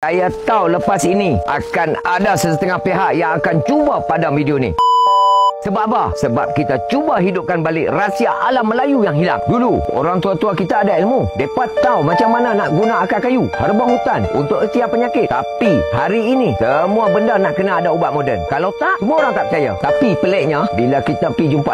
Saya tahu lepas ini akan ada sesetengah pihak yang akan cuba padam video ni. Sebab apa? Sebab kita cuba hidupkan balik rahsia alam Melayu yang hilang. Dulu, orang tua-tua kita ada ilmu. Mereka tahu macam mana nak guna akar kayu, herba hutan untuk ikhtiar penyakit. Tapi, hari ini, semua benda nak kena ada ubat moden. Kalau tak, semua orang tak percaya. Tapi, peliknya, bila kita pergi jumpa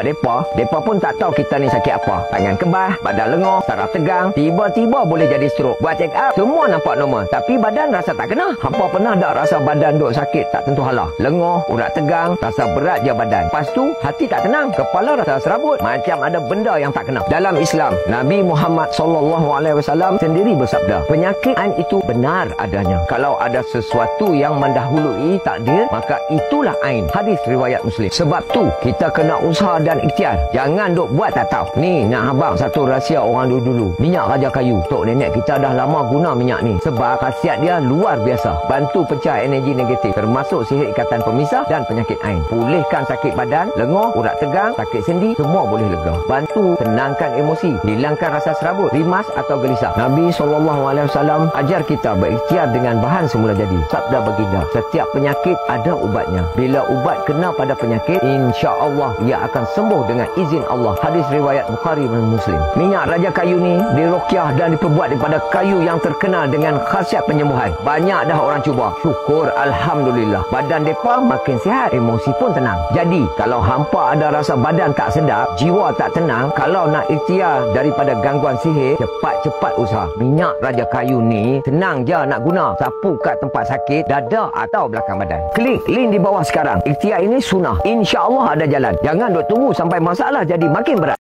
mereka pun tak tahu kita ni sakit apa. Tangan kebas, badan lenguh, saraf tegang, tiba-tiba boleh jadi stroke. Buat check up, semua nampak normal. Tapi, badan rasa tak kena. Hampa pernah tak rasa badan duk sakit tak tentu hala? Lenguh, urat tegang, rasa berat je badan. Lepas tu, hati tak tenang, kepala rasa serabut, macam ada benda yang tak kena. Dalam Islam, Nabi Muhammad SAW sendiri bersabda, penyakit ain itu benar adanya. Kalau ada sesuatu yang mendahului takdir, maka itulah ain. Hadis riwayat Muslim. Sebab tu, kita kena usaha dan ikhtiar. Jangan duk buat tak tahu. Ni, nak abang satu rahsia orang dulu-dulu. Minyak raja kayu. Tok nenek kita dah lama guna minyak ni. Sebab khasiat dia luar biasa. Bantu pecah energi negatif, termasuk sihir ikatan pemisah dan penyakit ain. Pulihkan sakit badan, lenguh, urat tegang, sakit sendi, semua boleh lega. Bantu tenangkan emosi, hilangkan rasa serabut, rimas atau gelisah. Nabi SAW ajar kita berikhtiar dengan bahan semula jadi. Sabda baginda, setiap penyakit ada ubatnya. Bila ubat kena pada penyakit, insya-Allah ia akan sembuh dengan izin Allah. Hadis riwayat Bukhari dan Muslim. Minyak raja kayu ni diruqyah dan diperbuat daripada kayu yang terkenal dengan khasiat penyembuhan. Banyak dah orang cuba. Syukur alhamdulillah. Badan depa makin sihat, emosi pun tenang. Jadi, kalau hampa ada rasa badan tak sedap, jiwa tak tenang, kalau nak ikhtiar daripada gangguan sihir, cepat-cepat usaha. Minyak raja kayu ni senang je nak guna. Sapu kat tempat sakit, dada atau belakang badan. Klik link di bawah sekarang. Ikhtiar ini sunnah. Insya-Allah ada jalan. Jangan duk tunggu sampai masalah jadi makin berat.